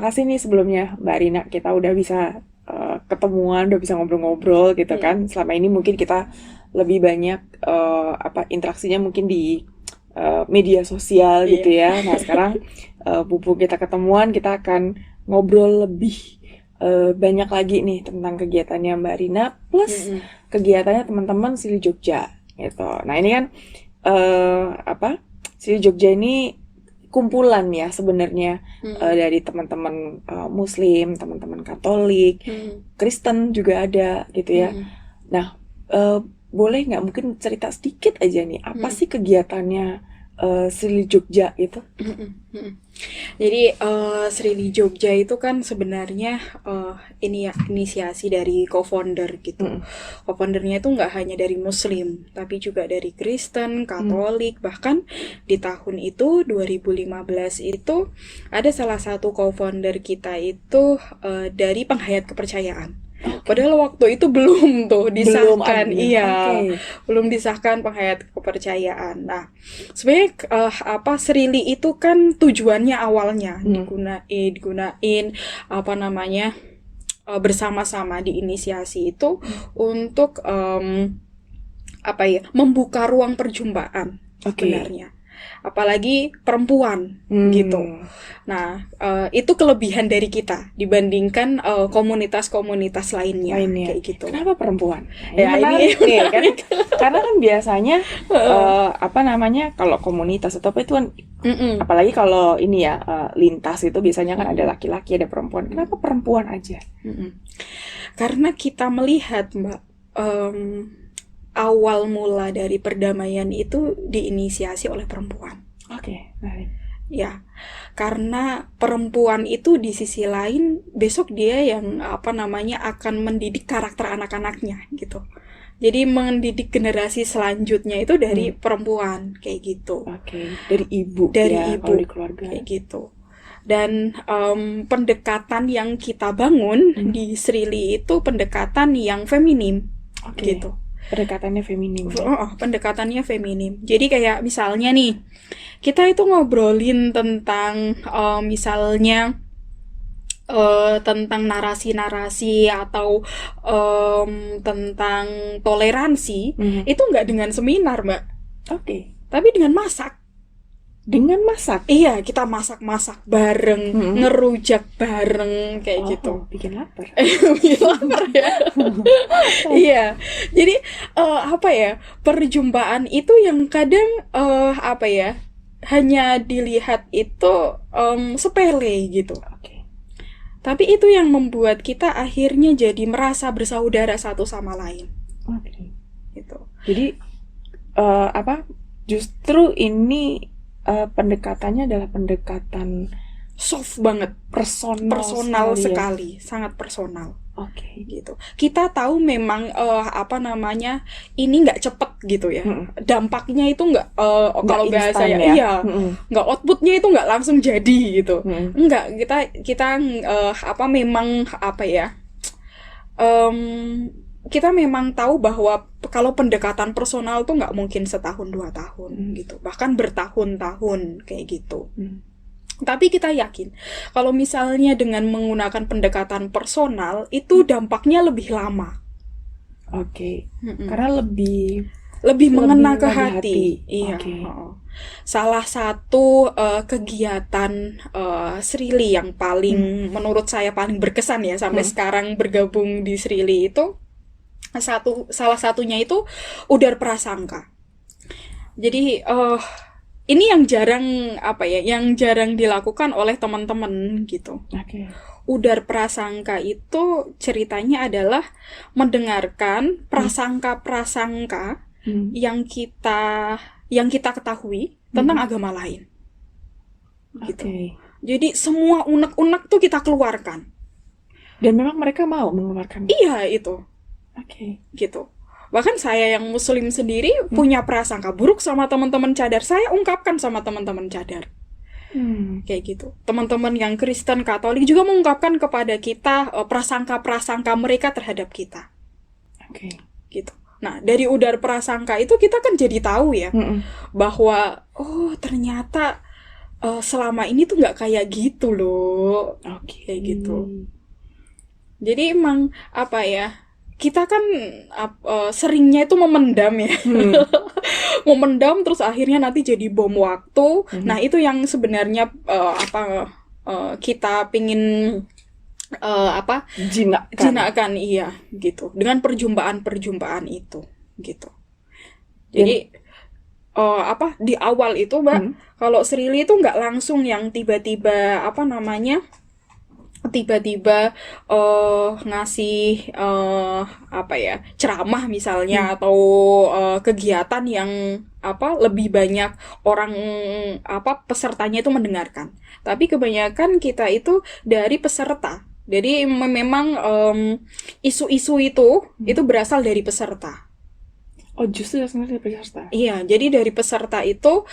makasih nih sebelumnya Mbak Rina, kita udah bisa ketemuan, udah bisa ngobrol-ngobrol gitu kan. Selama ini mungkin kita lebih banyak interaksinya mungkin di media sosial gitu ya. Nah sekarang mumpung kita ketemuan, kita akan ngobrol lebih banyak lagi nih tentang kegiatannya Mbak Rina plus kegiatannya teman-teman Sili Jogja gitu. Nah ini kan Sili Jogja ini kumpulan ya sebenarnya dari teman-teman Muslim, teman-teman Katolik, Kristen juga ada gitu ya. Nah, boleh nggak mungkin cerita sedikit aja nih apa sih kegiatannya Sili Jogja itu? Jadi Srili Jogja itu kan sebenarnya ini ya inisiasi dari co-founder gitu. Co-foundernya itu nggak hanya dari Muslim, tapi juga dari Kristen, Katolik, bahkan di tahun itu 2015 itu ada salah satu co-founder kita itu dari penghayat kepercayaan. Padahal waktu itu belum tuh Belum disahkan, ada. iya, Oke. belum disahkan penghayat kepercayaan. Nah, sebenarnya Srili itu kan tujuannya awalnya digunain apa namanya bersama-sama di inisiasi itu untuk membuka ruang perjumpaan sebenarnya. Apalagi perempuan gitu. Nah, itu kelebihan dari kita dibandingkan komunitas-komunitas lainnya kayak gitu. Kenapa perempuan? Ya, Menarik ini nih kan. Karena kan biasanya kalau komunitas atau apa itu kan apalagi kalau ini ya lintas itu biasanya kan ada laki-laki, ada perempuan. Kenapa perempuan aja? Karena kita melihat, Mbak, awal mula dari perdamaian itu diinisiasi oleh perempuan. Oke, baik. Ya, karena perempuan itu di sisi lain besok dia yang akan mendidik karakter anak-anaknya gitu. Jadi mendidik generasi selanjutnya itu dari perempuan kayak gitu. Oke, dari ibu Dari ya, ibu kalau di keluarga. kayak gitu. Dan pendekatan yang kita bangun di Srili itu pendekatan yang feminim gitu. Pendekatannya feminim. Pendekatannya feminim. Jadi kayak misalnya nih, kita itu ngobrolin tentang misalnya tentang narasi-narasi atau tentang toleransi, itu nggak dengan seminar, Mbak. Oke. Tapi dengan masak. Dengan masak? Iya, kita masak-masak bareng, ngerujak bareng kayak gitu. Bikin lapar. Bikin lapar ya. Iya. Jadi perjumpaan itu yang kadang hanya dilihat itu sepele gitu. Tapi itu yang membuat kita akhirnya jadi merasa bersaudara satu sama lain. Gitu. Jadi justru ini pendekatannya adalah pendekatan soft banget, personal sekali, sangat personal. Gitu. Kita tahu memang ini nggak cepet gitu ya. Dampaknya itu nggak kalau bahasa ya, iya, nggak outputnya itu nggak langsung jadi gitu. Enggak, kita memang tahu bahwa kalau pendekatan personal tuh nggak mungkin setahun 2 tahun gitu, bahkan bertahun-tahun kayak gitu. Tapi kita yakin kalau misalnya dengan menggunakan pendekatan personal itu dampaknya lebih lama. Karena lebih mengena ke hati. Iya. Salah satu kegiatan Srili yang paling menurut saya paling berkesan ya sampai sekarang bergabung di Srili itu salah satunya itu udar prasangka. Jadi ini yang jarang dilakukan oleh teman-teman gitu. Udar prasangka itu ceritanya adalah mendengarkan prasangka-prasangka yang kita ketahui tentang agama lain. Gitu. Jadi semua unek-unek tuh kita keluarkan. Dan memang mereka mau mengeluarkan. Iya, itu. Gitu. Bahkan saya yang muslim sendiri punya prasangka buruk sama teman-teman cadar, saya ungkapkan sama teman-teman cadar. Kayak gitu. Teman-teman yang Kristen, Katolik juga mengungkapkan kepada kita prasangka-prasangka mereka terhadap kita. Gitu. Nah, dari udar prasangka itu kita kan jadi tahu ya bahwa ternyata selama ini tuh nggak kayak gitu loh, Oke. kayak gitu. Jadi emang apa ya, kita kan seringnya itu memendam ya. Hmm. Memendam terus akhirnya nanti jadi bom waktu. Nah, itu yang sebenarnya kita pingin apa Jinakkan. jinakkan, iya gitu. Dengan perjumpaan-perjumpaan itu gitu. Jadi di awal itu, Mbak, kalau Srili itu nggak langsung yang tiba-tiba tiba-tiba ngasih ceramah misalnya, atau kegiatan yang lebih banyak orang pesertanya itu mendengarkan. Tapi kebanyakan kita itu dari peserta. Jadi memang isu-isu itu berasal dari peserta. Oh, justru sebenarnya peserta. Iya, jadi dari peserta itu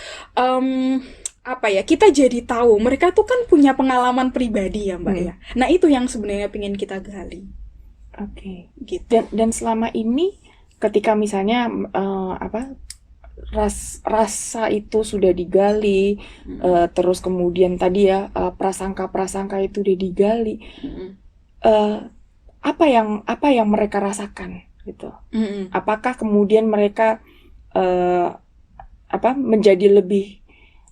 kita jadi tahu mereka tuh kan punya pengalaman pribadi ya, Mbak ya. Nah, itu yang sebenarnya pengen kita gali. Oke. Gitu. Dan selama ini ketika misalnya rasa itu sudah digali, terus kemudian tadi ya prasangka-prasangka itu udah digali, apa yang mereka rasakan gitu? Apakah kemudian mereka menjadi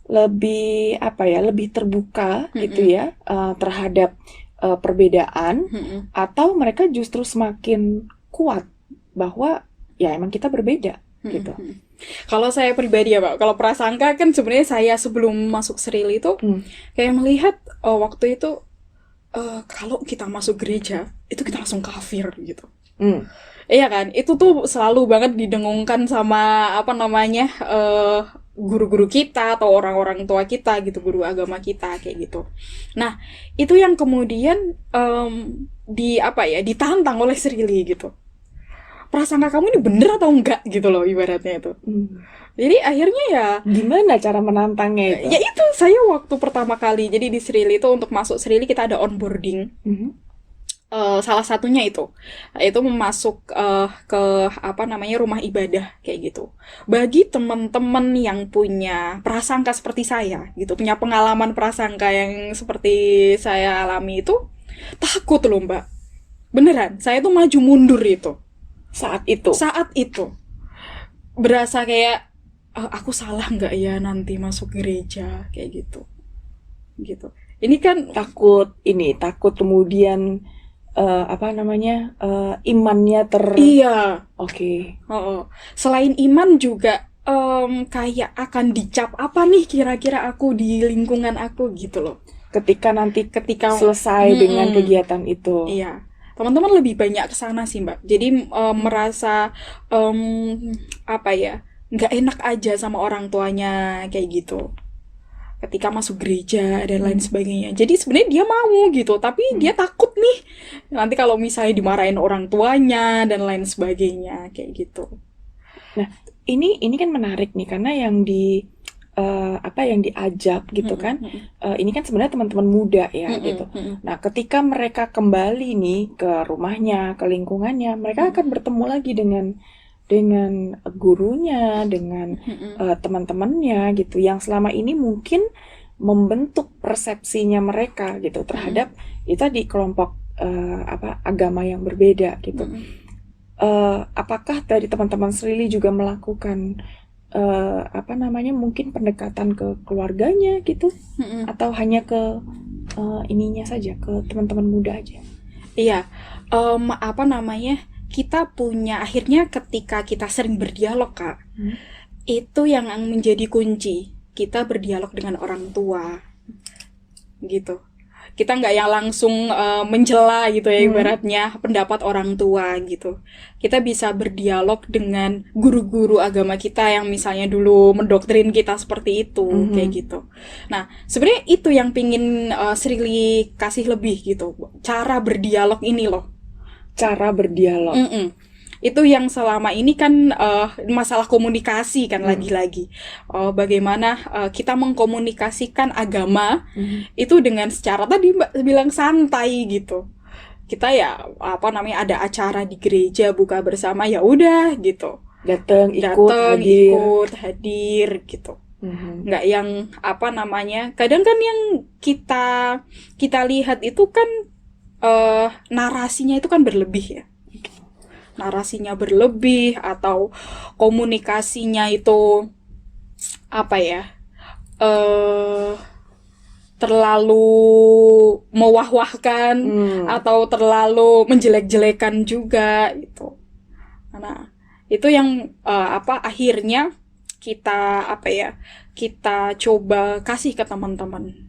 lebih terbuka gitu ya terhadap perbedaan, atau mereka justru semakin kuat bahwa ya emang kita berbeda gitu? Kalau saya pribadi ya, Pak, kalau prasangka kan sebenarnya saya sebelum masuk Srili itu kayak melihat waktu itu kalau kita masuk gereja itu kita langsung kafir gitu. Iya kan, itu tuh selalu banget didengungkan sama guru-guru kita atau orang-orang tua kita gitu, guru agama kita kayak gitu. Nah, itu yang kemudian ditantang oleh Srili gitu. Prasangka kamu ini bener atau enggak gitu loh ibaratnya itu. Jadi akhirnya ya gimana cara menantangnya itu? Ya itu saya waktu pertama kali jadi di Srili itu, untuk masuk Srili kita ada onboarding. Salah satunya itu masuk ke rumah ibadah kayak gitu. Bagi teman-teman yang punya prasangka seperti saya gitu, punya pengalaman prasangka yang seperti saya alami itu, takut loh, Mbak. Beneran, saya tuh maju mundur itu. Saat itu berasa kayak aku salah nggak ya nanti masuk gereja kayak gitu. Ini kan takut kemudian imannya Iya. Oke. Selain iman juga kayak akan dicap apa nih kira-kira aku di lingkungan aku gitu loh. Ketika selesai dengan kegiatan itu. Iya. Teman-teman lebih banyak kesana sih, Mbak. Jadi merasa nggak enak aja sama orang tuanya kayak gitu. Ketika masuk gereja dan lain sebagainya. Jadi sebenarnya dia mau gitu, tapi dia takut nih nanti kalau misalnya dimarahin orang tuanya dan lain sebagainya kayak gitu. Nah, ini kan menarik nih, karena yang diajak gitu kan, ini kan sebenarnya teman-teman muda ya gitu. Nah, ketika mereka kembali nih ke rumahnya, ke lingkungannya, mereka akan bertemu lagi dengan gurunya, dengan teman-temannya gitu, yang selama ini mungkin membentuk persepsinya mereka gitu terhadap kita di kelompok agama yang berbeda gitu. Apakah dari teman-teman Srili juga melakukan mungkin pendekatan ke keluarganya gitu, atau hanya ke ininya saja, ke teman-teman muda aja? Iya, kita punya, akhirnya ketika kita sering berdialog, Kak, itu yang menjadi kunci. Kita berdialog dengan orang tua gitu. Kita nggak yang langsung mencela gitu ya, ibaratnya pendapat orang tua gitu. Kita bisa berdialog dengan guru-guru agama kita yang misalnya dulu mendoktrin kita seperti itu, kayak gitu. Nah, sebenarnya itu yang pingin Srili kasih lebih gitu, cara berdialog ini loh. Cara berdialog. Itu yang selama ini kan masalah komunikasi kan, lagi-lagi bagaimana kita mengkomunikasikan agama itu dengan secara tadi Mbak bilang santai gitu. Kita ya ada acara di gereja buka bersama, ya udah gitu, datang ikut hadir gitu. Nggak yang apa namanya, kadang kan yang kita lihat itu kan narasinya itu kan berlebih ya, narasinya berlebih atau komunikasinya itu apa ya, eh terlalu mewah-wahkan atau terlalu menjelek-jelekan juga gitu. Nah, itu yang apa akhirnya kita apa ya, kita coba kasih ke teman-teman.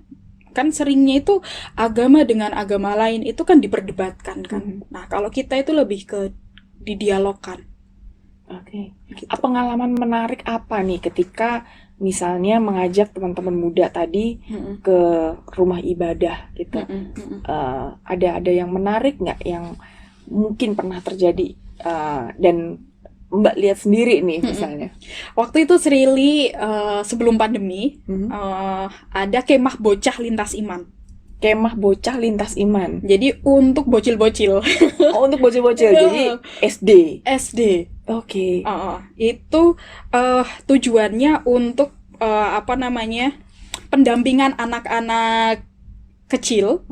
Kan seringnya itu agama dengan agama lain itu kan diperdebatkan kan. Nah, kalau kita itu lebih ke didialogkan. Oke. Gitu. Pengalaman menarik apa nih ketika misalnya mengajak teman-teman muda tadi ke rumah ibadah gitu? Ada yang menarik nggak yang mungkin pernah terjadi dan Mbak lihat sendiri nih misalnya? Waktu itu Srili sebelum pandemi ada kemah bocah lintas iman. Kemah bocah lintas iman. Jadi untuk bocil-bocil. Oh, untuk bocil-bocil. Jadi SD. SD. Oke. Itu tujuannya untuk apa namanya, pendampingan anak-anak kecil.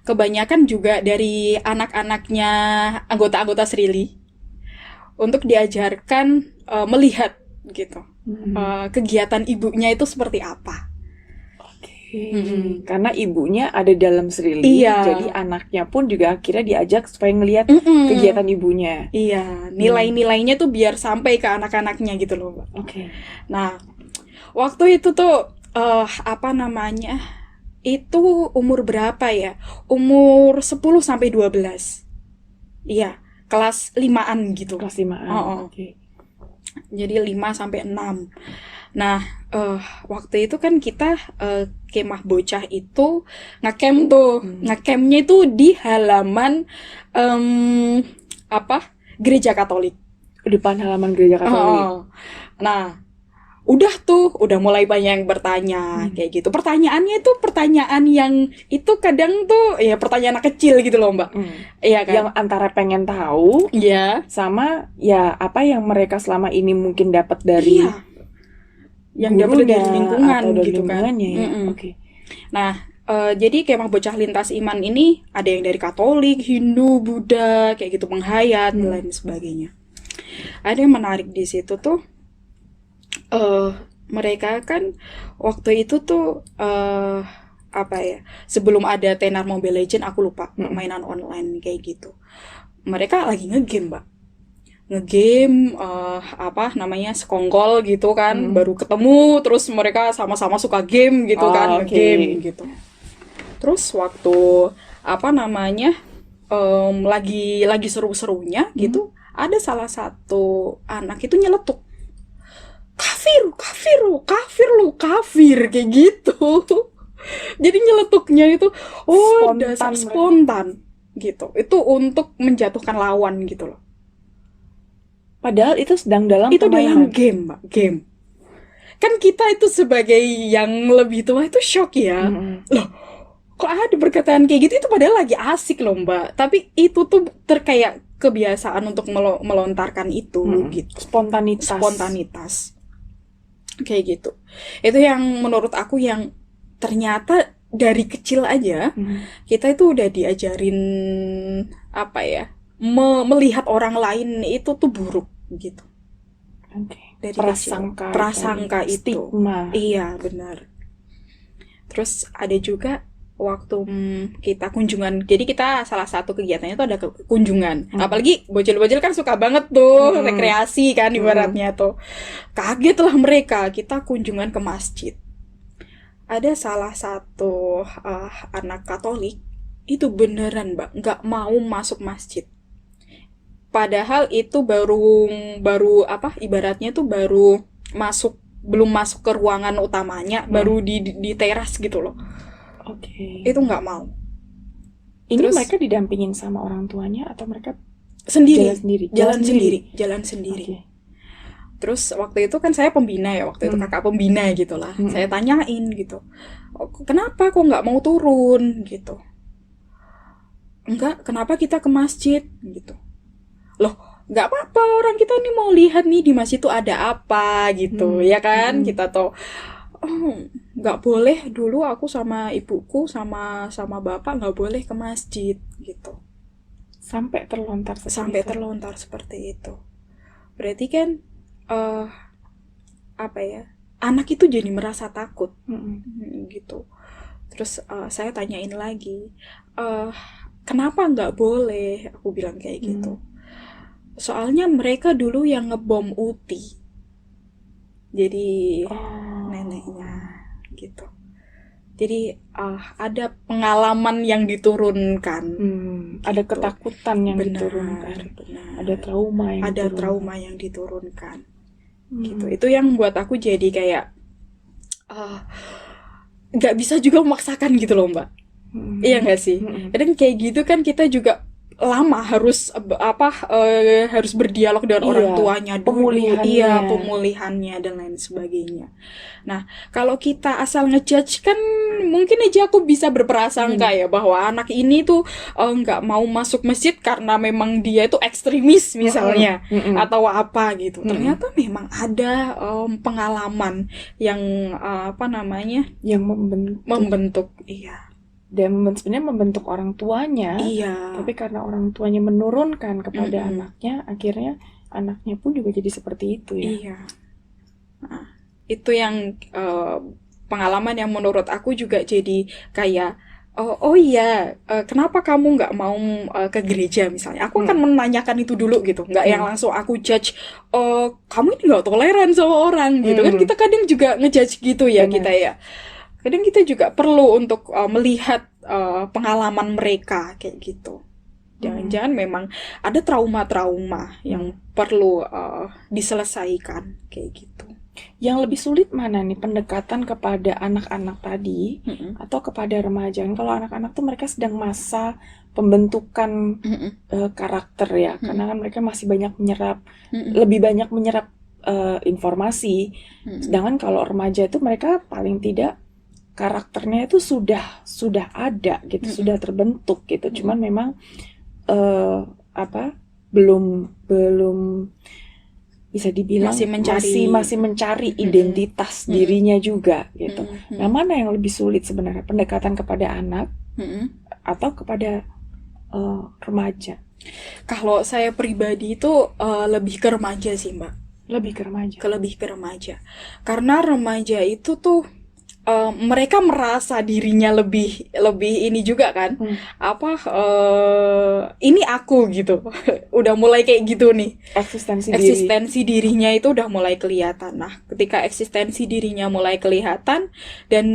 Kebanyakan juga dari anak-anaknya anggota-anggota Srili untuk diajarkan melihat gitu kegiatan ibunya itu seperti apa. Karena ibunya ada dalam Srili, Iya. jadi anaknya pun juga akhirnya diajak supaya ngelihat kegiatan ibunya. Iya, nilai-nilainya tuh biar sampai ke anak-anaknya gitu loh, Mbak. Oke. Nah, waktu itu tuh apa namanya, itu umur berapa ya? Umur 10 sampai 12. Iya, kelas 5-an gitu. Kelas 5-an. Oke. Jadi 5 sampai 6. Nah, waktu itu kan kita kemah bocah itu ngecamp tuh. Ngecampnya itu di halaman apa? Gereja Katolik. Depan halaman gereja Katolik. Nah, udah mulai banyak yang bertanya kayak gitu. Pertanyaannya itu pertanyaan yang itu kadang tuh ya pertanyaan anak kecil gitu loh, Mbak. Iya kan? Yang antara pengen tahu, sama ya apa yang mereka selama ini mungkin dapat dari yang dapat dari lingkungan atau dari gitu kan. Ya? Oke. Nah, jadi kemah bocah lintas iman ini ada yang dari Katolik, Hindu, Buddha, kayak gitu, penghayat dan lain sebagainya. Ada yang menarik di situ tuh, mereka kan waktu itu tuh apa ya, sebelum ada tenar Mobile Legends, aku lupa, permainan online kayak gitu. Mereka lagi ngegame, Mbak. Ngegame apa namanya, sekongkol gitu kan, baru ketemu terus mereka sama-sama suka game gitu kan, ngegame gitu. Terus waktu apa namanya, lagi seru-serunya gitu, ada salah satu anak itu nyeletuk, kafir kayak gitu. Jadi nyeletuknya itu dasar spontan gitu. Itu untuk menjatuhkan lawan gitu loh. Padahal itu sedang dalam itu permainan. Dalam game, Mbak, game. Kan kita itu sebagai yang lebih tua itu shock ya. Loh, kok ada perkataan kayak gitu, itu padahal lagi asik loh, Mbak. Tapi itu tuh terkayak kebiasaan untuk melontarkan itu gitu. Spontanitas. Kayak gitu. Itu yang menurut aku yang ternyata dari kecil aja kita itu udah diajarin apa ya, melihat orang lain itu tuh buruk gitu. Dari prasangka itu, stigma. Iya, benar. Terus ada juga waktu kita kunjungan, jadi kita salah satu kegiatannya itu ada kunjungan. Apalagi bocil-bocil kan suka banget tuh rekreasi kan ibaratnya tuh. Kaget lah mereka, kita kunjungan ke masjid. Ada salah satu anak Katolik itu beneran, Mbak, nggak mau masuk masjid. Padahal itu baru apa, ibaratnya tuh baru belum masuk ke ruangan utamanya, baru di teras gitu loh. Oke. Itu nggak mau. Ini terus, mereka didampingin sama orang tuanya atau mereka jalan sendiri. Okay. Terus waktu itu kan saya pembina ya, waktu itu kakak pembina gitu lah. Saya tanyain gitu, kenapa kok nggak mau turun gitu? Enggak, kenapa kita ke masjid gitu? Loh, nggak apa-apa, orang kita nih mau lihat nih di masjid itu ada apa gitu, ya kan? Kita tuh oh, nggak boleh, dulu aku sama ibuku sama sama bapak nggak boleh ke masjid gitu, Sampai terlontar seperti sampai itu. terlontar seperti itu. Berarti kan eh apa ya, anak itu jadi merasa takut. Gitu. Terus saya tanyain lagi, eh kenapa nggak boleh? Aku bilang kayak gitu. Soalnya mereka dulu yang ngebom UTI. Jadi Oh. neneknya gitu. Jadi ada pengalaman yang diturunkan. Ada Gitu. ketakutan yang Benar, diturunkan. benar. Ada trauma yang Ada diturunkan. trauma yang diturunkan. Gitu. Itu yang buat aku jadi kayak nggak bisa juga memaksakan gitu loh, Mbak. Iya nggak sih? Kadang kayak gitu kan kita juga lama harus harus berdialog dengan orang Iya, tuanya dulu, pemulihannya. iya, pemulihannya dan lain sebagainya. Nah, kalau kita asal ngejudge kan mungkin aja aku bisa berprasangka ya bahwa anak ini tuh nggak mau masuk masjid karena memang dia itu ekstremis misalnya atau apa gitu. Ternyata memang ada pengalaman yang apa namanya Yang membentuk, iya. dan sebenarnya membentuk orang tuanya, Iya. tapi karena orang tuanya menurunkan kepada anaknya, akhirnya anaknya pun juga jadi seperti itu ya. Iya. Nah, itu yang pengalaman yang menurut aku juga jadi kayak oh iya, kenapa kamu nggak mau ke gereja misalnya? Aku akan menanyakan itu dulu gitu, nggak yang langsung aku judge. Oh, kamu ini nggak toleran sama orang gitu kan? Kita kadang juga ngejudge gitu ya. Benar. Kita ya. Kadang kita juga perlu untuk melihat pengalaman mereka kayak gitu. Jangan-jangan memang ada trauma-trauma yang perlu diselesaikan kayak gitu. Yang lebih sulit mana nih, pendekatan kepada anak-anak tadi atau kepada remaja? Kalau anak-anak tuh mereka sedang masa pembentukan karakter ya, karena kan mereka masih banyak menyerap, lebih banyak menyerap informasi. Sedangkan kalau remaja itu mereka paling tidak karakternya itu sudah ada gitu, sudah terbentuk gitu. Cuman memang belum bisa dibilang masih mencari identitas dirinya juga gitu. Nah, mana yang lebih sulit sebenarnya, pendekatan kepada anak atau kepada remaja? Kalau saya pribadi itu lebih ke remaja sih, Mbak. Lebih ke remaja. Karena remaja itu tuh mereka merasa dirinya lebih ini juga kan, ini aku gitu. Udah mulai kayak gitu nih, eksistensi dirinya itu udah mulai kelihatan. Nah, ketika eksistensi dirinya mulai kelihatan dan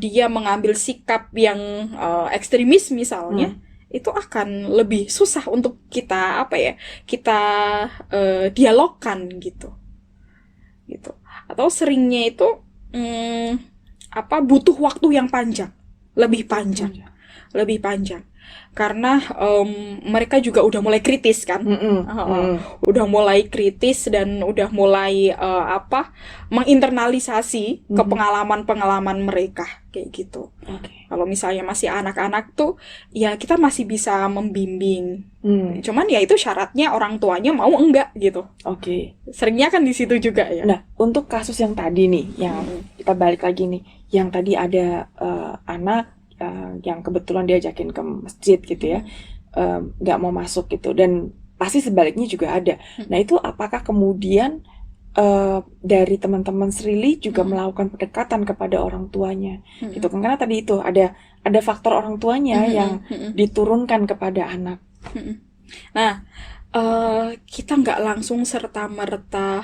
dia mengambil sikap yang ekstremis misalnya, itu akan lebih susah untuk kita dialogkan gitu atau seringnya itu butuh waktu yang panjang, lebih panjang karena mereka juga udah mulai kritis kan, udah mulai kritis dan udah mulai menginternalisasi ke pengalaman mereka kayak gitu. Kalau misalnya masih anak-anak tuh ya kita masih bisa membimbing, cuman ya itu syaratnya orang tuanya mau enggak gitu. Seringnya kan di situ juga ya. Nah, untuk kasus yang tadi nih, yang kita balik lagi nih, yang tadi ada anak yang kebetulan diajakin ke masjid gitu ya, nggak mau masuk gitu, dan pasti sebaliknya juga ada. Nah, itu apakah kemudian dari teman-teman Srili juga melakukan pendekatan kepada orang tuanya gitu kan, karena tadi itu ada faktor orang tuanya yang diturunkan kepada anak. Nah, kita nggak langsung serta-merta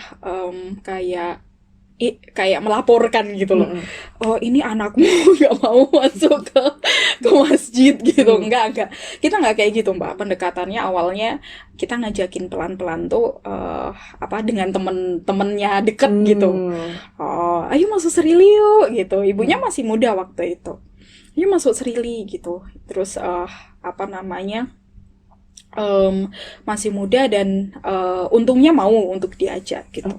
kayak melaporkan gitu loh. Oh, ini anakmu nggak mau masuk ke masjid gitu. Enggak. Kita nggak kayak gitu, Mbak. Pendekatannya awalnya kita ngajakin pelan-pelan tuh dengan temen-temennya deket gitu. Oh, ayo masuk Srili yuk gitu. Ibunya masih muda waktu itu. Ayo masuk Srili gitu. Terus masih muda dan untungnya mau untuk diajak gitu.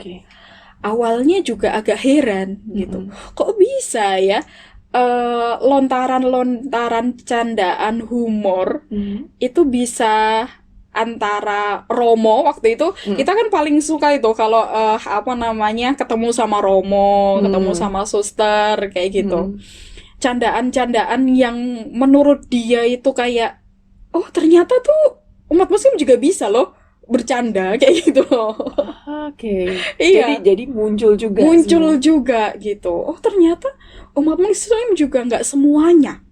Awalnya juga agak heran gitu. Kok bisa ya lontaran candaan humor itu bisa antara Romo waktu itu, kita kan paling suka itu kalau ketemu sama Romo, ketemu sama suster kayak gitu. Candaan-candaan yang menurut dia itu kayak, oh ternyata tuh umat Muslim juga bisa loh bercanda kayak gitu loh. Oke. Iya, Jadi muncul juga muncul sebenarnya. juga gitu. Oh ternyata umat Muslim juga nggak semuanya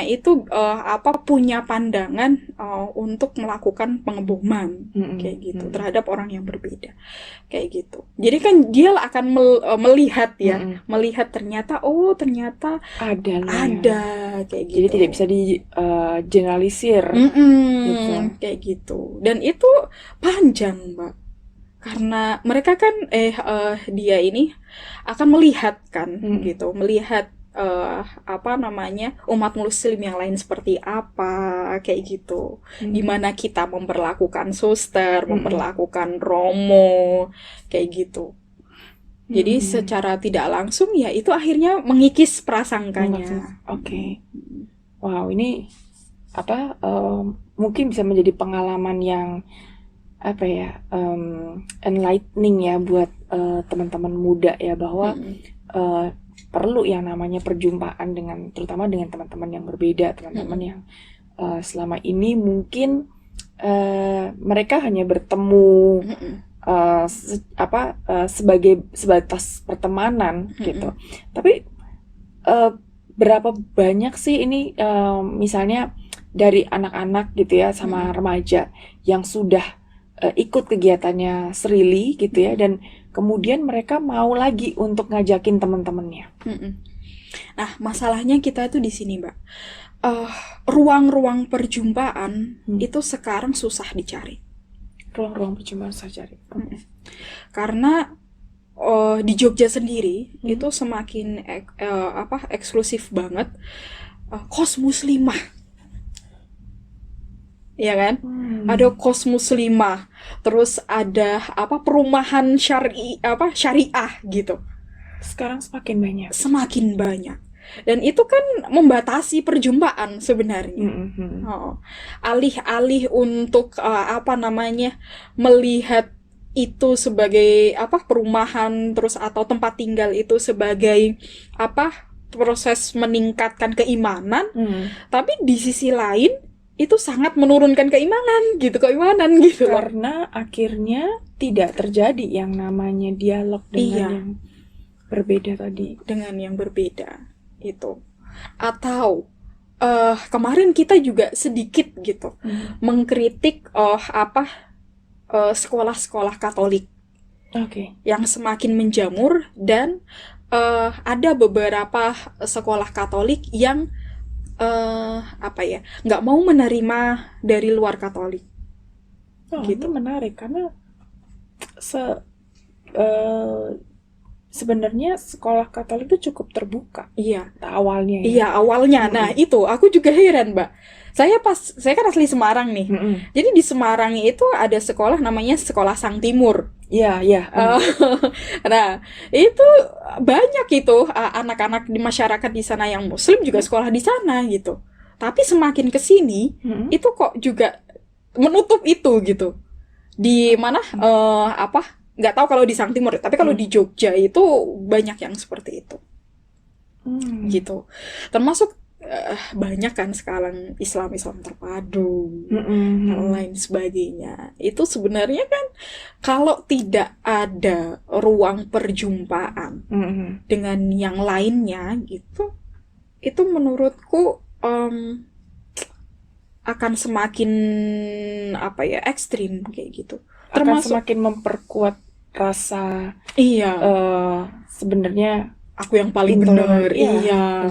itu punya pandangan untuk melakukan pengeboman kayak gitu terhadap orang yang berbeda kayak gitu. Jadi kan dia akan melihat ternyata Ada loh ya. ada kayak Jadi gitu. tidak bisa di generalisir gitu. Kayak gitu. Dan itu panjang, Mbak. Karena mereka kan dia ini akan melihat kan gitu, melihat umat muslim yang lain seperti apa kayak gitu. Gimana kita memperlakukan suster, memperlakukan romo kayak gitu. Jadi secara tidak langsung ya itu akhirnya mengikis prasangkanya. Oke. Wow, ini mungkin bisa menjadi pengalaman yang enlightening ya buat teman-teman muda ya, bahwa perlu yang namanya perjumpaan terutama dengan teman-teman yang berbeda, teman-teman yang selama ini mungkin mereka hanya bertemu sebatas pertemanan gitu. Tapi berapa banyak sih ini misalnya dari anak-anak gitu ya sama remaja yang sudah ikut kegiatannya Srili gitu ya, dan kemudian mereka mau lagi untuk ngajakin teman-temannya. Nah, masalahnya kita itu di sini, Mbak. Ruang-ruang perjumpaan itu sekarang susah dicari. Ruang-ruang perjumpaan susah cari. Karena di Jogja sendiri itu semakin eksklusif banget kos muslimah. Iya kan? Ada kos muslimah, terus ada perumahan syariah gitu. Sekarang semakin banyak. Dan itu kan membatasi perjumpaan sebenarnya. Alih-alih untuk melihat itu sebagai perumahan terus atau tempat tinggal itu sebagai proses meningkatkan keimanan, tapi di sisi lain itu sangat menurunkan keimanan gitu karena akhirnya tidak terjadi yang namanya dialog dengan yang berbeda tadi, dengan yang berbeda itu. Atau kemarin kita juga sedikit gitu mengkritik sekolah-sekolah Katolik yang semakin menjamur, dan ada beberapa sekolah Katolik yang nggak mau menerima dari luar Katolik. Gitu. Ini menarik karena sebenarnya sekolah Katolik itu cukup terbuka. Iya. Awalnya. Iya, awalnya. Nah, itu aku juga heran, Mbak. Saya kan asli Semarang nih. Jadi di Semarang itu ada sekolah namanya Sekolah Sang Timur. Iya. Nah, itu banyak itu anak-anak di masyarakat di sana yang Muslim juga sekolah di sana gitu. Tapi semakin kesini itu kok juga menutup itu gitu. Di mana nggak tahu kalau di Sang Timur, tapi kalau di Jogja itu banyak yang seperti itu. Gitu. Termasuk banyak kan sekarang Islam terpadu dan lain sebagainya. Itu sebenarnya kan kalau tidak ada ruang perjumpaan dengan yang lainnya gitu, itu menurutku akan semakin ekstrim kayak gitu. Termasuk semakin memperkuat rasa sebenarnya aku yang paling benar. Iya.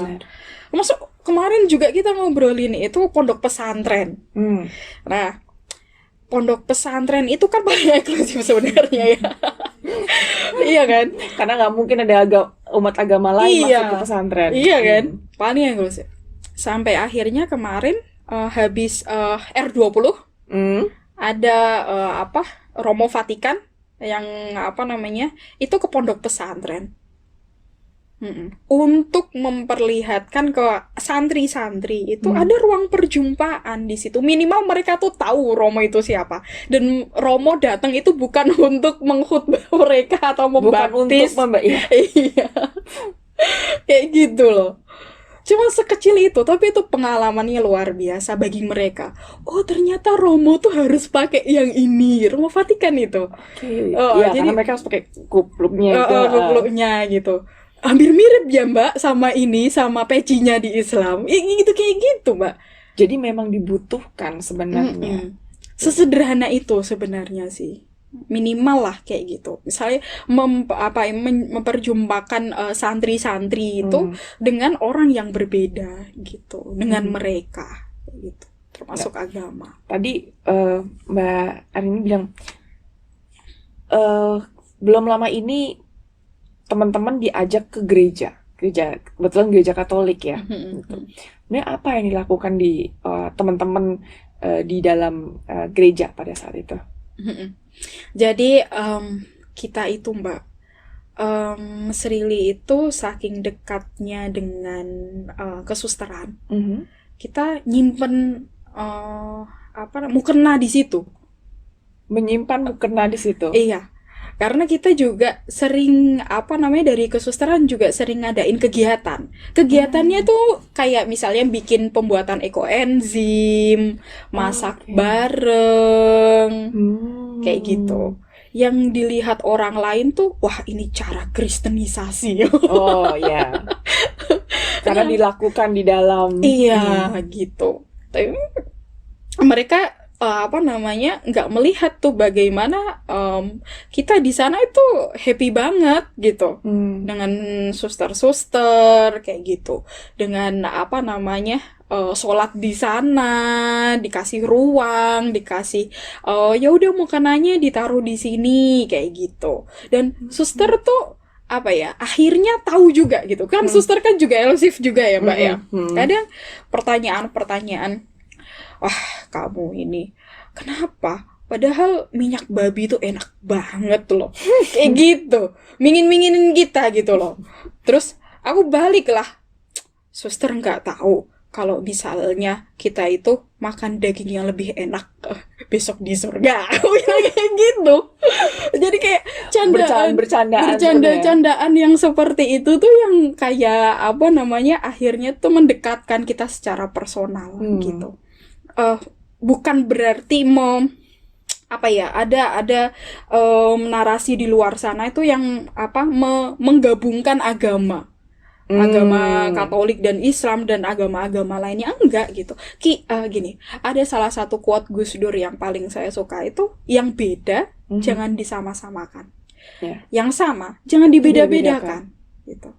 Masuk kemarin juga kita ngobrolin itu pondok pesantren. Nah, pondok pesantren itu kan paling eksklusif sebenarnya ya. Iya kan? Karena nggak mungkin ada umat agama lain masuk ke pesantren. Iya kan? Paling eksklusif. Sampai akhirnya kemarin habis R20 ada Romo Vatikan yang itu ke pondok pesantren. Untuk memperlihatkan ke santri-santri itu Hmm. ada ruang perjumpaan di situ. Minimal mereka tuh tahu Romo itu siapa. Dan Romo datang itu bukan untuk mengkhutbah mereka atau Bukan untuk membaptis. ya. Iya, kayak gitu loh. Cuma sekecil itu, tapi itu pengalamannya luar biasa bagi mereka. Oh, ternyata Romo tuh harus pakai yang ini. Romo Vatikan itu. Oke, Oh, iya karena jadi mereka harus pakai kupluknya itu. kupluknya gitu. Hampir mirip ya Mbak sama ini, sama pecinya di Islam. Gitu kayak gitu Mbak. Jadi memang dibutuhkan sebenarnya. Mm-mm. Sesederhana itu sebenarnya sih. Minimal lah kayak gitu. Misalnya memperjumpakan santri-santri itu Hmm. dengan orang yang berbeda gitu, dengan Hmm. mereka gitu. Nah, Termasuk agama. tadi Mbak Arini bilang eh belum lama ini teman-teman diajak ke gereja, kebetulan gereja Katolik ya. Gitu. Nah, apa yang dilakukan di teman-teman di dalam gereja pada saat itu? Jadi kita itu Mbak, Srili itu saking dekatnya dengan kesusteran, Mhm. kita nyimpen mukena di situ. Menyimpan mukena di situ. Iya, karena kita juga sering dari kesusteran juga sering ngadain kegiatan. Kegiatannya Hmm. tuh kayak misalnya bikin pembuatan ekoenzim, masak Oke. bareng, kayak gitu. Hmm. Yang dilihat orang lain tuh, wah ini cara kristenisasi. Oh ya, karena dilakukan di dalam Iya, ini. gitu. Tapi mereka nggak melihat tuh bagaimana kita di sana itu happy banget gitu Hmm. dengan suster-suster kayak gitu, dengan sholat di sana, dikasih ruang, dikasih ya udah makanannya ditaruh di sini kayak gitu. Dan suster tuh akhirnya tahu juga gitu kan, Hmm. suster kan juga elusif juga ya Mbak ya. Hmm. Hmm. Kadang pertanyaan-pertanyaan, wah kamu ini kenapa? Padahal minyak babi itu enak banget loh. Kayak gitu. Mingin-minginin kita gitu loh. Terus aku balik lah. Suster nggak tahu kalau misalnya kita itu makan daging yang lebih enak besok di surga. Aku bilang kayak gitu. Jadi kayak Bercandaan sebenarnya. bercanda-candaan yang seperti itu tuh yang kayak akhirnya tuh mendekatkan kita secara personal Hmm. gitu. eh Bukan berarti ada narasi di luar sana itu yang menggabungkan agama Hmm. Katolik dan Islam dan agama-agama lainnya, enggak gitu. Gini, ada salah satu quote Gus Dur yang paling saya suka itu, yang beda Mhm. jangan disama-samakan, Ya, yang sama jangan dibeda-bedakan. dibeda-bedakan gitu.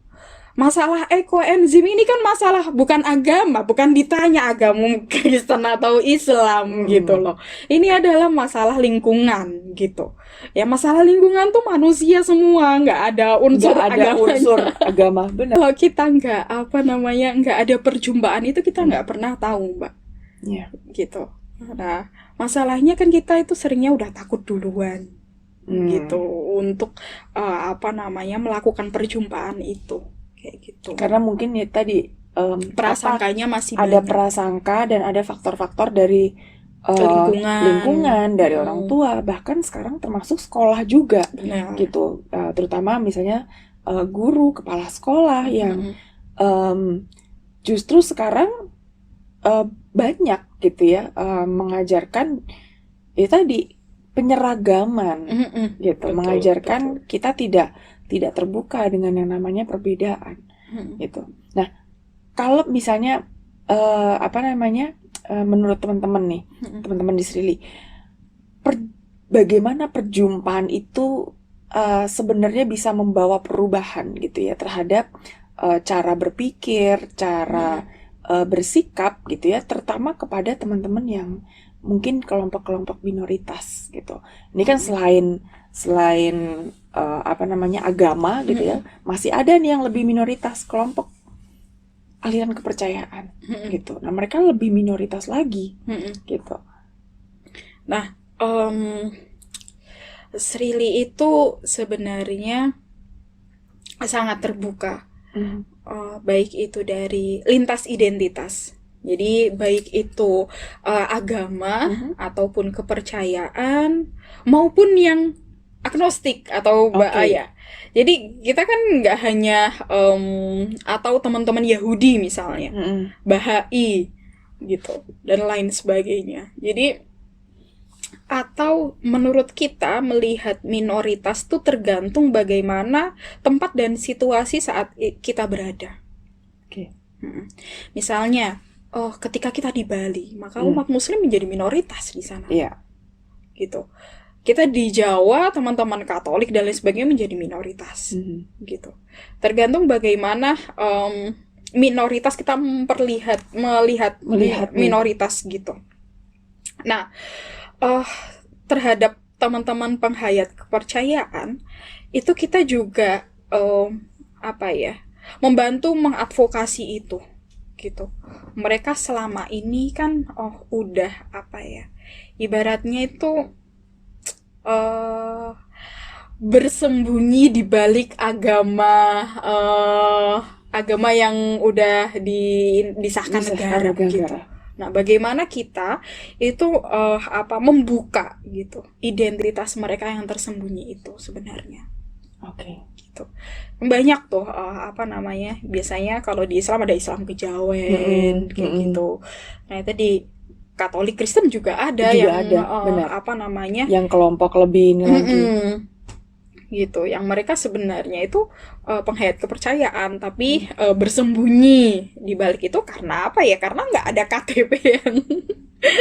Masalah ekoenzim ini kan masalah bukan agama, bukan ditanya agama Kristen atau Islam gitu Mm-mm. loh. Ini adalah masalah lingkungan gitu. Ya masalah lingkungan tuh manusia semua, nggak ada Nggak unsur ada unsur agamanya. agama, benar. Kalau kita nggak ada perjumpaan itu, kita nggak pernah tahu Mbak Ya. gitu. Nah masalahnya kan kita itu seringnya udah takut duluan gitu Hmm. untuk melakukan perjumpaan itu kayak gitu. Karena mungkin ya tadi Prasangkanya masih ada banyak. prasangka dan ada faktor-faktor dari Lingkungan. lingkungan, dari orang tua, bahkan sekarang termasuk sekolah juga Benar. gitu. Terutama misalnya guru, kepala sekolah yang justru sekarang banyak gitu ya mengajarkan ya tadi penyeragaman gitu, Betul, mengajarkan betul. kita tidak terbuka dengan yang namanya perbedaan gitu. Nah, kalau misalnya menurut teman-teman nih, teman-teman di Srili, bagaimana perjumpaan itu sebenarnya bisa membawa perubahan gitu ya terhadap cara berpikir, cara bersikap gitu ya, terutama kepada teman-teman yang mungkin kelompok-kelompok minoritas gitu. Ini kan selain agama gitu ya, masih ada nih yang lebih minoritas, kelompok aliran kepercayaan gitu. Nah, mereka lebih minoritas lagi gitu. Nah, Srili itu sebenarnya sangat terbuka Baik itu dari lintas identitas. Jadi baik itu agama ataupun kepercayaan maupun yang agnostik atau Oke. ya. Jadi kita kan nggak hanya atau teman-teman Yahudi misalnya, Bahai gitu dan lain sebagainya. Jadi atau menurut kita melihat minoritas tuh tergantung bagaimana tempat dan situasi saat kita berada. Oke. Misalnya, ketika kita di Bali, maka umat Muslim menjadi minoritas di sana. Iya. Gitu. Kita di Jawa, teman-teman Katolik dan lain sebagainya menjadi minoritas. Gitu. Tergantung bagaimana minoritas kita melihat minoritas gitu. Nah, terhadap teman-teman penghayat kepercayaan itu kita juga membantu mengadvokasi itu gitu. Mereka selama ini kan udah ibaratnya itu bersembunyi di balik agama yang udah disahkan negara gitu. Nah, bagaimana kita itu membuka gitu identitas mereka yang tersembunyi itu sebenarnya. Oke. Gitu. Banyak tuh biasanya kalau di Islam ada Islam kejawen kayak gitu. Nah, itu di Katolik Kristen juga ada benar. Yang kelompok lebih ini lagi. Gitu, yang mereka sebenarnya itu penghayat kepercayaan tapi bersembunyi di balik itu karena apa ya? Karena nggak ada KTP yang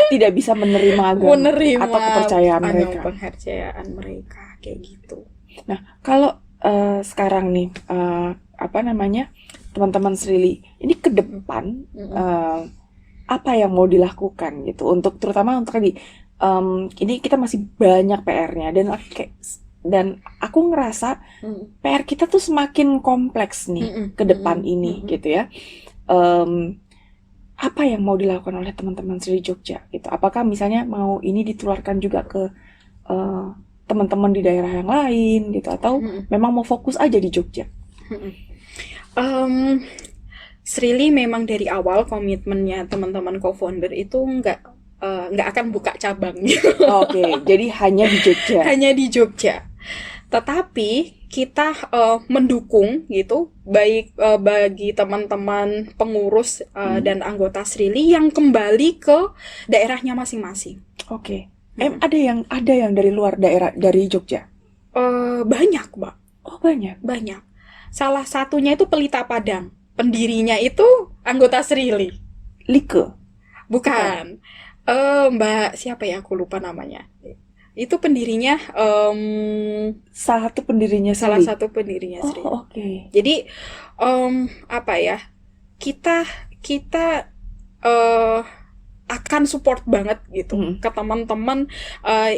tidak bisa menerima agama atau kepercayaan mereka. Kepercayaan mereka kayak gitu. Nah, kalau sekarang nih teman-teman Srili ini ke depan apa yang mau dilakukan gitu untuk terutama untuk tadi ini kita masih banyak PR-nya dan aku ngerasa PR kita tuh semakin kompleks nih ke depan ini gitu ya. Apa yang mau dilakukan oleh teman-teman Srili Jogja gitu? Apakah misalnya mau ini ditularkan juga ke teman-teman di daerah yang lain gitu atau memang mau fokus aja di Jogja? Srili memang dari awal komitmennya teman-teman co-founder itu nggak akan buka cabang gitu. Oke, jadi hanya di Jogja. Hanya di Jogja. Tetapi kita mendukung gitu baik bagi teman-teman pengurus dan anggota Srili yang kembali ke daerahnya masing-masing. Oke. Ada yang dari luar daerah dari Jogja? Banyak, Mbak. Oh, banyak. Banyak. Salah satunya itu Pelita Padang. Pendirinya itu anggota Srili. Like? Bukan. Mbak siapa ya, aku lupa namanya. Itu pendirinya salah satu pendirinya Sri. Oh, oke. Jadi kita akan support banget gitu ke teman-teman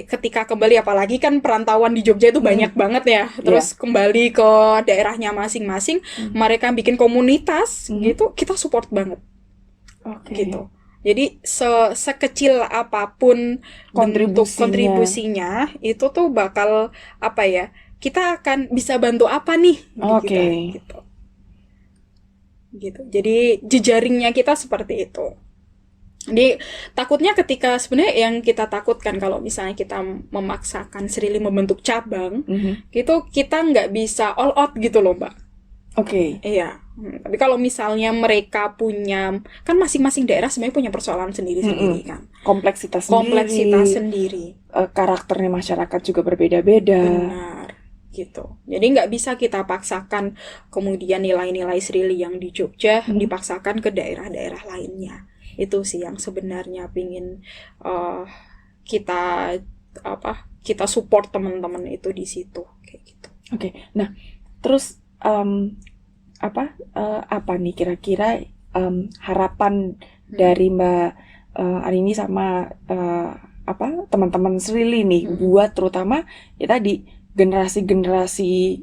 ketika kembali, apalagi kan perantauan di Jogja itu banyak banget ya. Terus kembali ke daerahnya masing-masing, mereka bikin komunitas gitu, kita support banget. Gitu. Jadi sekecil apapun bentuk kontribusinya itu tuh bakal kita akan bisa bantu apa nih gitu. Jadi jejaringnya kita seperti itu. Jadi takutnya sebenarnya yang kita takutkan kalau misalnya kita memaksakan Srili membentuk cabang, gitu kita nggak bisa all out gitu loh, Mbak. Oke. Iya. Tapi kalau misalnya mereka punya, kan masing-masing daerah sebenarnya punya persoalan sendiri-sendiri kan. Kompleksitas sendiri. Karakternya masyarakat juga berbeda-beda. Benar. Gitu. Jadi nggak bisa kita paksakan kemudian nilai-nilai Srili yang di Jogja dipaksakan ke daerah-daerah lainnya. Itu sih yang sebenarnya pingin kita support teman-teman itu di situ kayak gitu. Oke. Nah, terus apa nih kira-kira harapan dari Mbak Arini sama teman-teman Srili nih buat terutama ya tadi generasi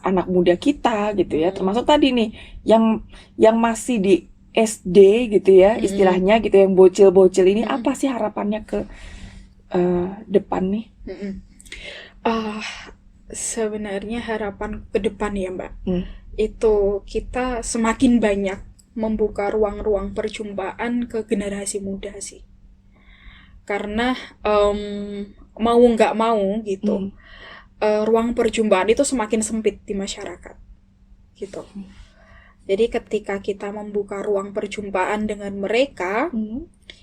anak muda kita gitu ya, termasuk tadi nih yang masih di SD gitu ya istilahnya gitu, yang bocil-bocil ini apa sih harapannya ke depan nih? Sebenarnya harapan ke depan ya, Mbak. itu kita semakin banyak membuka ruang-ruang perjumpaan ke generasi muda sih. Karena mau nggak mau gitu, ruang perjumpaan itu semakin sempit di masyarakat gitu. Jadi ketika kita membuka ruang perjumpaan dengan mereka,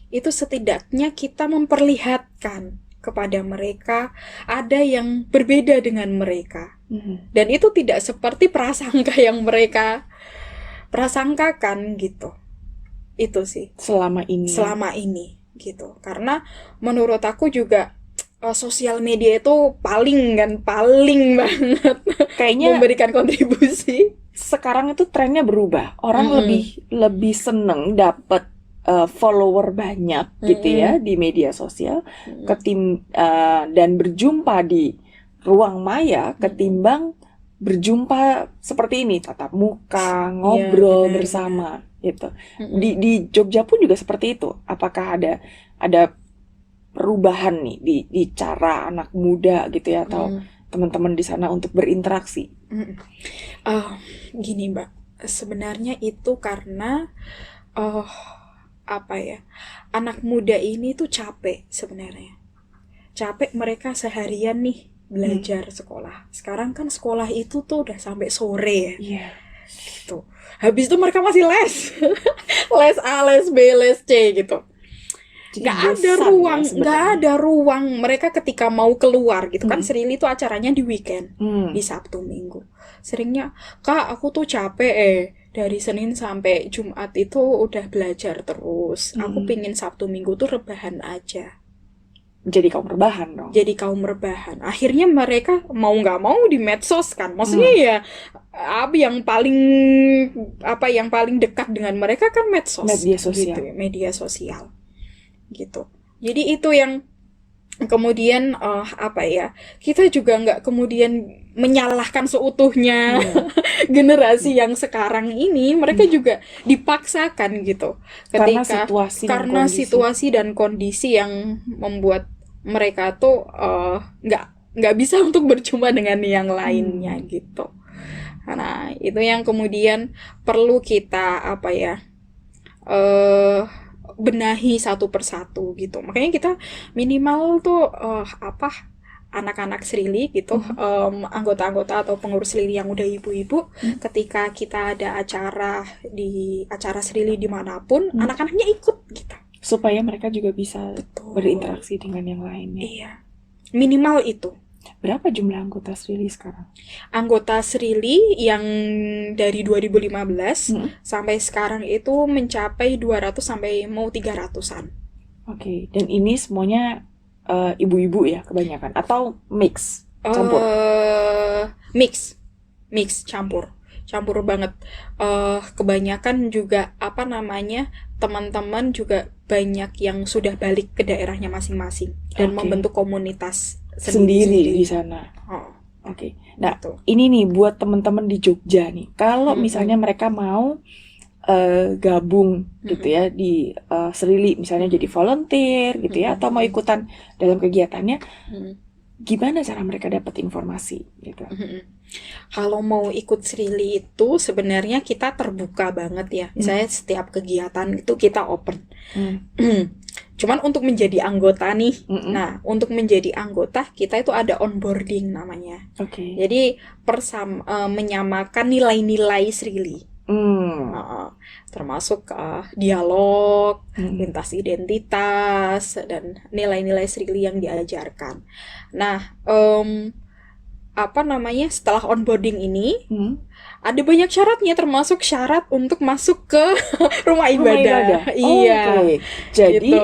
itu setidaknya kita memperlihatkan kepada mereka ada yang berbeda dengan mereka. Dan itu tidak seperti prasangka yang mereka prasangkakan gitu. Itu sih Selama ini gitu. Karena menurut aku juga sosial media itu paling banget kayaknya memberikan kontribusi. sekarang itu trennya berubah. Orang lebih seneng dapet follower banyak gitu ya di media sosial dan berjumpa di ruang maya ketimbang berjumpa seperti ini, tatap muka, ngobrol benar, bersama gitu. Di Jogja pun juga seperti itu. Apakah ada perubahan nih di cara anak muda gitu ya atau teman-teman di sana untuk berinteraksi? Gini Mbak, sebenarnya itu karena apa ya, anak muda ini tuh capek sebenarnya. Capek mereka seharian nih belajar sekolah. Sekarang kan sekolah itu tuh udah sampai sore ya. Iya. Gitu. Habis itu mereka masih les. Les A, les B, les C gitu. Nggak ada ruang mereka ketika mau keluar gitu kan. Serili itu acaranya di weekend, di Sabtu Minggu. Seringnya, Kak aku tuh capek dari Senin sampai Jumat itu udah belajar terus. Aku pingin Sabtu Minggu tuh rebahan aja. Jadi kaum rebahan dong. Jadi kaum rebahan. Akhirnya mereka mau nggak mau di medsos kan. Maksudnya ya yang paling dekat dengan mereka kan medsos. Media sosial. Gitu, media sosial. Gitu. Jadi itu yang kemudian kita juga nggak kemudian menyalahkan seutuhnya generasi yang sekarang ini. Mereka juga dipaksakan gitu karena situasi dan kondisi yang membuat mereka tuh nggak bisa untuk berjumpa dengan yang lainnya gitu. Nah itu yang kemudian perlu kita benahi satu persatu gitu. Makanya kita minimal tuh anak-anak Srili gitu, anggota-anggota atau pengurus Srili yang udah ibu-ibu, ketika kita ada acara Srili dimanapun, anak-anaknya ikut gitu. Supaya mereka juga bisa berinteraksi dengan yang lainnya. Iya, minimal itu. Berapa jumlah anggota Srili sekarang? Anggota Srili yang dari 2015 sampai sekarang itu mencapai 200 sampai mau 300-an. Oke, dan ini semuanya ibu-ibu ya kebanyakan atau mix, campur? Mix campur banget. Kebanyakan juga teman-teman juga banyak yang sudah balik ke daerahnya masing-masing dan membentuk komunitas sendiri di sana. Oke. Nah, ini nih buat teman-teman di Jogja nih. Kalau misalnya mereka mau gabung gitu ya di Srili, misalnya jadi volunteer gitu ya, atau mau ikutan dalam kegiatannya, gimana cara mereka dapat informasi gitu? Kalau mau ikut Srili itu sebenarnya kita terbuka banget ya. Misalnya setiap kegiatan itu kita open. Cuman untuk menjadi anggota nih, nah untuk menjadi anggota kita itu ada onboarding namanya. Jadi menyamakan nilai-nilai Srili. Termasuk dialog, lintas identitas, dan nilai-nilai Srili yang diajarkan. Nah, setelah onboarding ini ada banyak syaratnya, termasuk syarat untuk masuk ke rumah ibadah. Iya. Jadi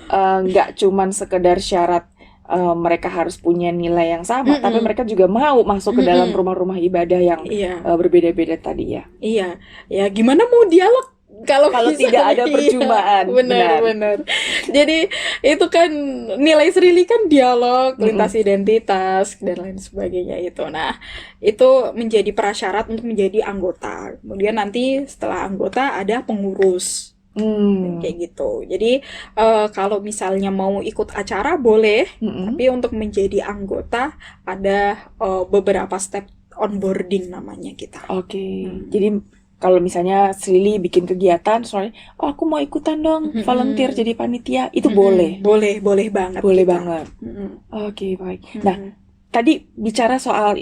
nggak cuman sekedar syarat mereka harus punya nilai yang sama, tapi mereka juga mau masuk ke dalam rumah-rumah ibadah yang berbeda-beda tadi ya. Iya, ya gimana mau dialog kalau tidak ada perjumpaan. Benar. Jadi itu kan nilai Srili kan dialog, lintas identitas dan lain sebagainya itu. Nah, itu menjadi prasyarat untuk menjadi anggota. Kemudian nanti setelah anggota ada pengurus. Kayak gitu. Jadi kalau misalnya mau ikut acara boleh, tapi untuk menjadi anggota ada beberapa step onboarding namanya kita. Oke. Jadi kalau misalnya Srili bikin kegiatan, soalnya, oh aku mau ikutan dong, volunteer jadi panitia, itu boleh. Boleh banget Boleh kita. banget. Oke, baik. Nah, tadi bicara soal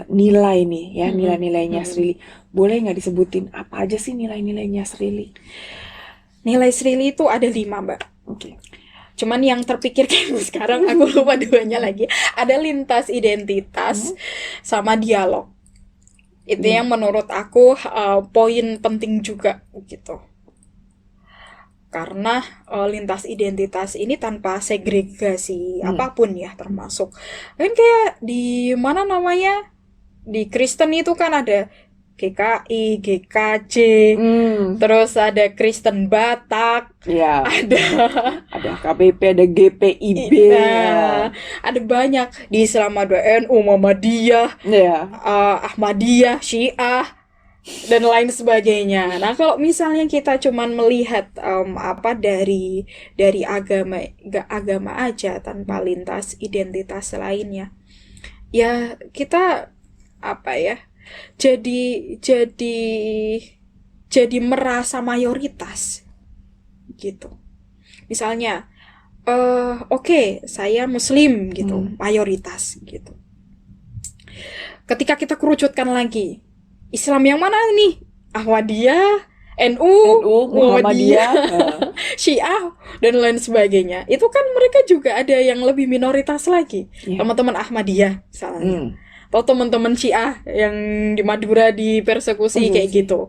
nilai nih ya, nilai-nilainya Srili. Boleh nggak disebutin apa aja sih nilai-nilainya Srili? Nilai Srili itu ada 5, Mbak. Oke. Cuman yang terpikirkan sekarang aku lupa 2-nya lagi. Ada lintas identitas sama dialog. Itu yang menurut aku poin penting juga gitu. Karena lintas identitas ini tanpa segregasi apapun ya, termasuk kan kayak di mana namanya, di Kristen itu kan ada GKI, GKJ, terus ada Kristen Batak, Ya, ada KBP, ada GPIB, ada banyak. Di Islam ada NU, Muhammadiyah, ya. Ahmadiyah, Syiah, dan lain sebagainya. Nah, kalau misalnya kita cuman melihat apa dari agama aja tanpa lintas identitas lainnya, ya kita apa ya? Jadi merasa mayoritas gitu. Misalnya oke, saya Muslim gitu, mayoritas gitu. Ketika kita kerucutkan lagi, Islam yang mana nih? Ahmadiyah, NU, Muhammadiyah, Syiah, dan lain sebagainya. Itu kan mereka juga ada yang lebih minoritas lagi. Teman-teman Ahmadiyah misalnya. Atau teman-teman Syiah yang di Madura dipersekusi kayak gitu.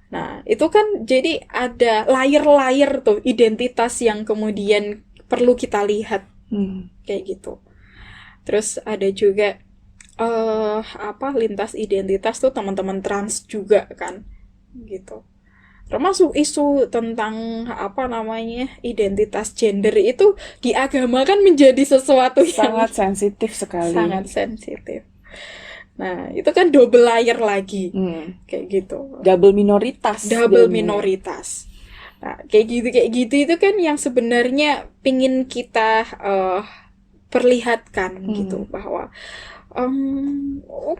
Nah, itu kan jadi ada layer-layer tuh identitas yang kemudian perlu kita lihat. Kayak gitu. Terus ada juga lintas identitas tuh teman-teman trans juga kan. Gitu. Termasuk isu tentang identitas gender itu di agama kan menjadi sesuatu yang sangat sensitif sekali. Sangat sensitif. Nah, itu kan double layer lagi. Kayak gitu. Double minoritas. Nah, kayak gitu itu kan yang sebenarnya pingin kita perlihatkan gitu, bahwa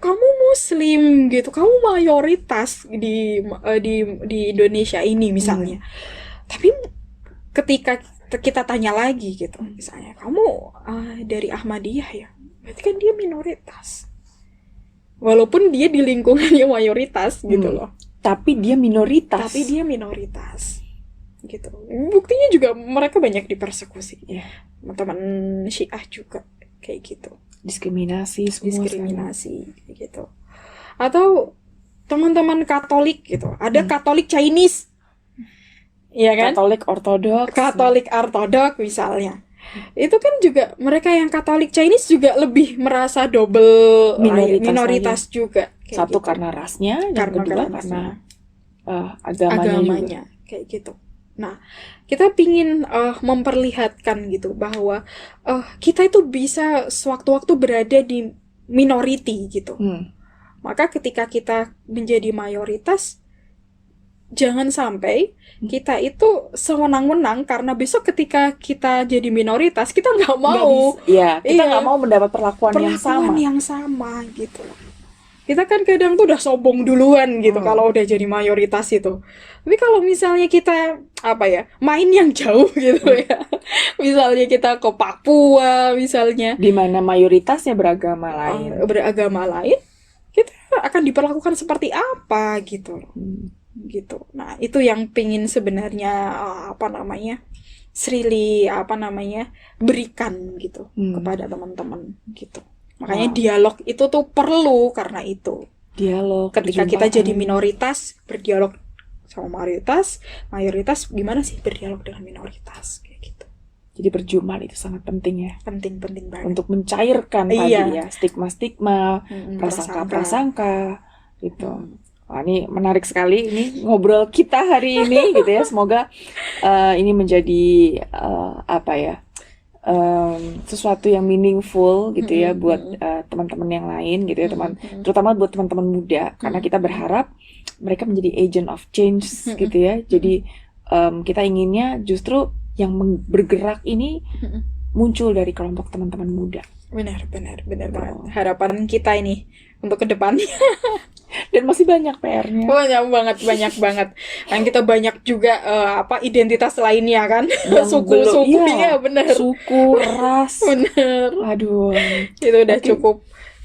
kamu Muslim gitu, kamu mayoritas di Indonesia ini misalnya. Tapi ketika kita tanya lagi gitu, misalnya kamu dari Ahmadiyah ya, berarti kan dia minoritas. Walaupun dia di lingkungannya mayoritas gitu loh. Tapi dia minoritas. Gitu. Buktinya juga mereka banyak dipersekusi. Teman-teman Syiah juga kayak gitu. Diskriminasi kayak gitu. Atau teman-teman Katolik gitu. Ada Katolik Chinese. Iya kan? Katolik Ortodoks misalnya. Itu kan juga mereka yang Katolik Chinese juga lebih merasa double minoritas juga. Satu gitu. Karena rasnya, dan kedua karena agamanya juga. Kayak gitu. Nah, kita pingin memperlihatkan gitu bahwa kita itu bisa sewaktu-waktu berada di minority gitu. Maka ketika kita menjadi mayoritas, jangan sampai kita itu sewenang-wenang karena besok ketika kita jadi minoritas kita nggak mau. Kita nggak mau mendapat perlakuan yang sama gitu. Kita kan kadang tuh udah sombong duluan gitu kalau udah jadi mayoritas itu. Tapi kalau misalnya kita main yang jauh gitu ya. Misalnya kita ke Papua misalnya, di mana mayoritasnya beragama lain, kita akan diperlakukan seperti apa gitu. Gitu. Nah, itu yang pingin sebenarnya Srili berikan gitu kepada teman-teman gitu. Makanya dialog itu tuh perlu karena itu. Dialog. Ketika kita jadi minoritas, berdialog sama mayoritas gimana sih berdialog dengan minoritas kayak gitu. Jadi berjumal itu sangat penting ya. Penting banget. Untuk mencairkan tadi ya stigma-stigma, prasangka-prasangka gitu. Wah, ini menarik sekali ini ngobrol kita hari ini gitu ya. Semoga ini menjadi sesuatu yang meaningful gitu ya buat teman-teman yang lain gitu ya, terutama buat teman-teman muda, karena kita berharap mereka menjadi agent of change gitu ya. Jadi kita inginnya justru yang bergerak ini muncul dari kelompok teman-teman muda. Benar, benar, benar banget. Oh. Harapan kita ini untuk kedepannya. Dan masih banyak PR-nya. Banyak banget, banyak banget. Dan kita banyak juga identitas lainnya kan, Yang belum, suku-suku iya, ya benar, suku, ras. benar. Aduh. Itu udah Oke.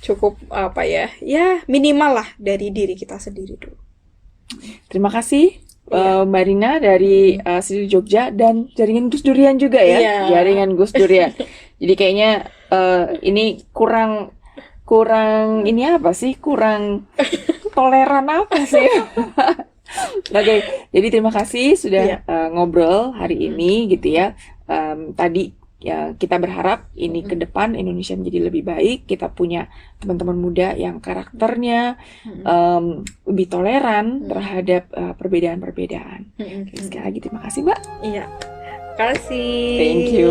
cukup ya minimal lah dari diri kita sendiri dulu. Terima kasih Iya. Mbak Rina dari Sri Jogja dan Jaringan Gus Durian juga ya. Iya. Jaringan Gus Durian. Jadi kayaknya ini kurang ini apa sih? Kurang toleran apa sih? Oke, jadi terima kasih sudah Iya. ngobrol hari ini gitu ya. Tadi ya kita berharap ini ke depan Indonesia menjadi lebih baik. Kita punya teman-teman muda yang karakternya lebih toleran terhadap perbedaan-perbedaan. Sekali lagi terima kasih Mbak. Iya. Kasih. Thank you.